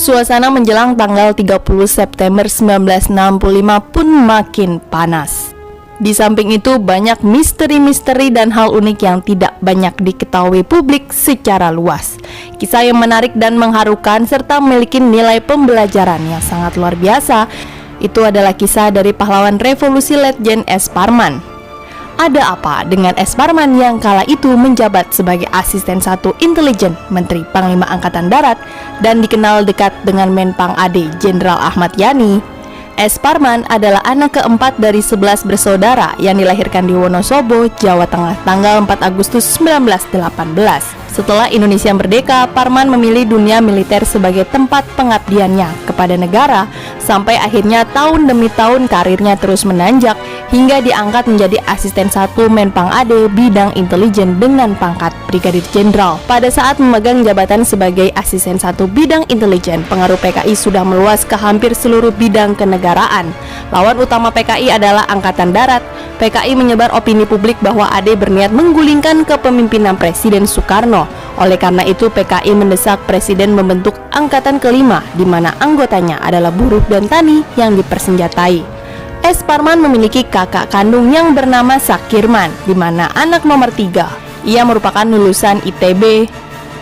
Suasana menjelang tanggal 30 September 1965 pun makin panas. Di samping itu, banyak misteri-misteri dan hal unik yang tidak banyak diketahui publik secara luas. Kisah yang menarik dan mengharukan serta memiliki nilai pembelajaran yang sangat luar biasa. Itu adalah kisah dari pahlawan revolusi Letjen S. Parman. Ada apa dengan S. Parman yang kala itu menjabat sebagai asisten 1 intelijen Menteri Panglima Angkatan Darat dan dikenal dekat dengan Menpang AD Jenderal Ahmad Yani? S. Parman adalah anak keempat dari 11 bersaudara yang dilahirkan di Wonosobo, Jawa Tengah tanggal 4 Agustus 1918. Setelah Indonesia merdeka, Parman memilih dunia militer sebagai tempat pengabdiannya kepada negara, sampai akhirnya tahun demi tahun karirnya terus menanjak hingga diangkat menjadi asisten 1 Menpang AD bidang intelijen dengan pangkat Brigadir Jenderal. Pada saat memegang jabatan sebagai asisten 1 bidang intelijen, pengaruh PKI sudah meluas ke hampir seluruh bidang kenegaraan. Lawan utama PKI adalah Angkatan Darat. PKI menyebar opini publik bahwa AD berniat menggulingkan kepemimpinan Presiden Soekarno. Oleh karena itu, PKI mendesak Presiden membentuk Angkatan Kelima, di mana anggotanya adalah buruh dan tani yang dipersenjatai. S. Parman memiliki kakak kandung yang bernama Sakirman, di mana anak nomor 3. Ia merupakan lulusan ITB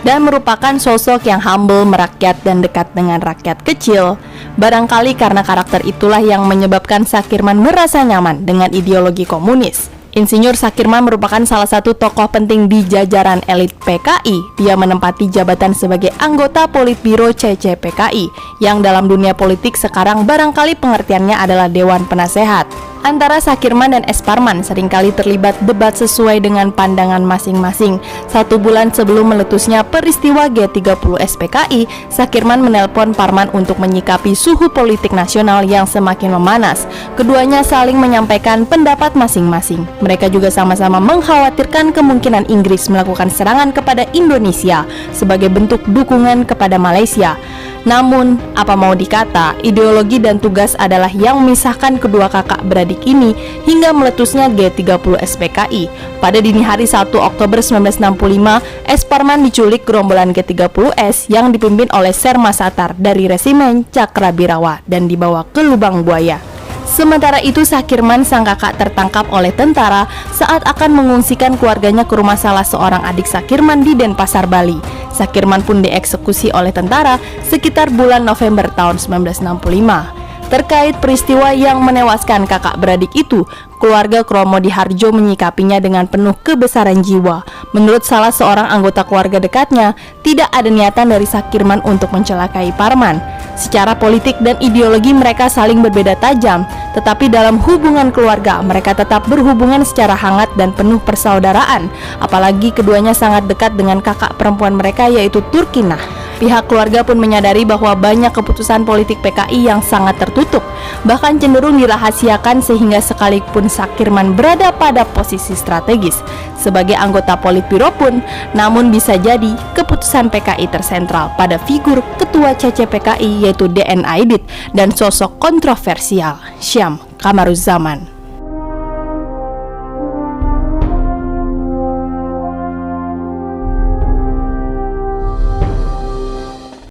dan merupakan sosok yang humble, merakyat, dan dekat dengan rakyat kecil. Barangkali karena karakter itulah yang menyebabkan Sakirman merasa nyaman dengan ideologi komunis. Insinyur Sakirman merupakan salah satu tokoh penting di jajaran elit PKI. Dia menempati jabatan sebagai anggota Politbiro CCPKI, yang dalam dunia politik sekarang barangkali pengertiannya adalah Dewan Penasehat. Antara Sakirman dan S. Parman seringkali terlibat debat sesuai dengan pandangan masing-masing. 1 bulan sebelum meletusnya peristiwa G30 SPKI, Sakirman menelpon Parman untuk menyikapi suhu politik nasional yang semakin memanas. Keduanya saling menyampaikan pendapat masing-masing. Mereka juga sama-sama mengkhawatirkan kemungkinan Inggris melakukan serangan kepada Indonesia sebagai bentuk dukungan kepada Malaysia. Namun, apa mau dikata, ideologi dan tugas adalah yang memisahkan kedua kakak beradik ini hingga meletusnya G30 SPKI. Pada dini hari 1 Oktober 1965, S. Parman diculik gerombolan G30S yang dipimpin oleh Serma Satar dari Resimen Cakrabirawa dan dibawa ke Lubang Buaya. Sementara itu, Sakirman sang kakak tertangkap oleh tentara saat akan mengungsikan keluarganya ke rumah salah seorang adik Sakirman di Denpasar, Bali. Sakirman pun dieksekusi oleh tentara sekitar bulan November tahun 1965. Terkait peristiwa yang menewaskan kakak beradik itu, keluarga Kromo di Harjo menyikapinya dengan penuh kebesaran jiwa. Menurut salah seorang anggota keluarga dekatnya, tidak ada niatan dari Sakirman untuk mencelakai Parman. Secara politik dan ideologi mereka saling berbeda tajam, tetapi dalam hubungan keluarga mereka tetap berhubungan secara hangat dan penuh persaudaraan. Apalagi keduanya sangat dekat dengan kakak perempuan mereka, yaitu Turkinah. Pihak keluarga pun menyadari bahwa banyak keputusan politik PKI yang sangat tertutup, bahkan cenderung dirahasiakan, sehingga sekalipun Sakirman berada pada posisi strategis sebagai anggota Politbiro pun, namun bisa jadi keputusan PKI tersentral pada figur ketua CCPKI yaitu DN Aidit dan sosok kontroversial Syam Kamaruzzaman.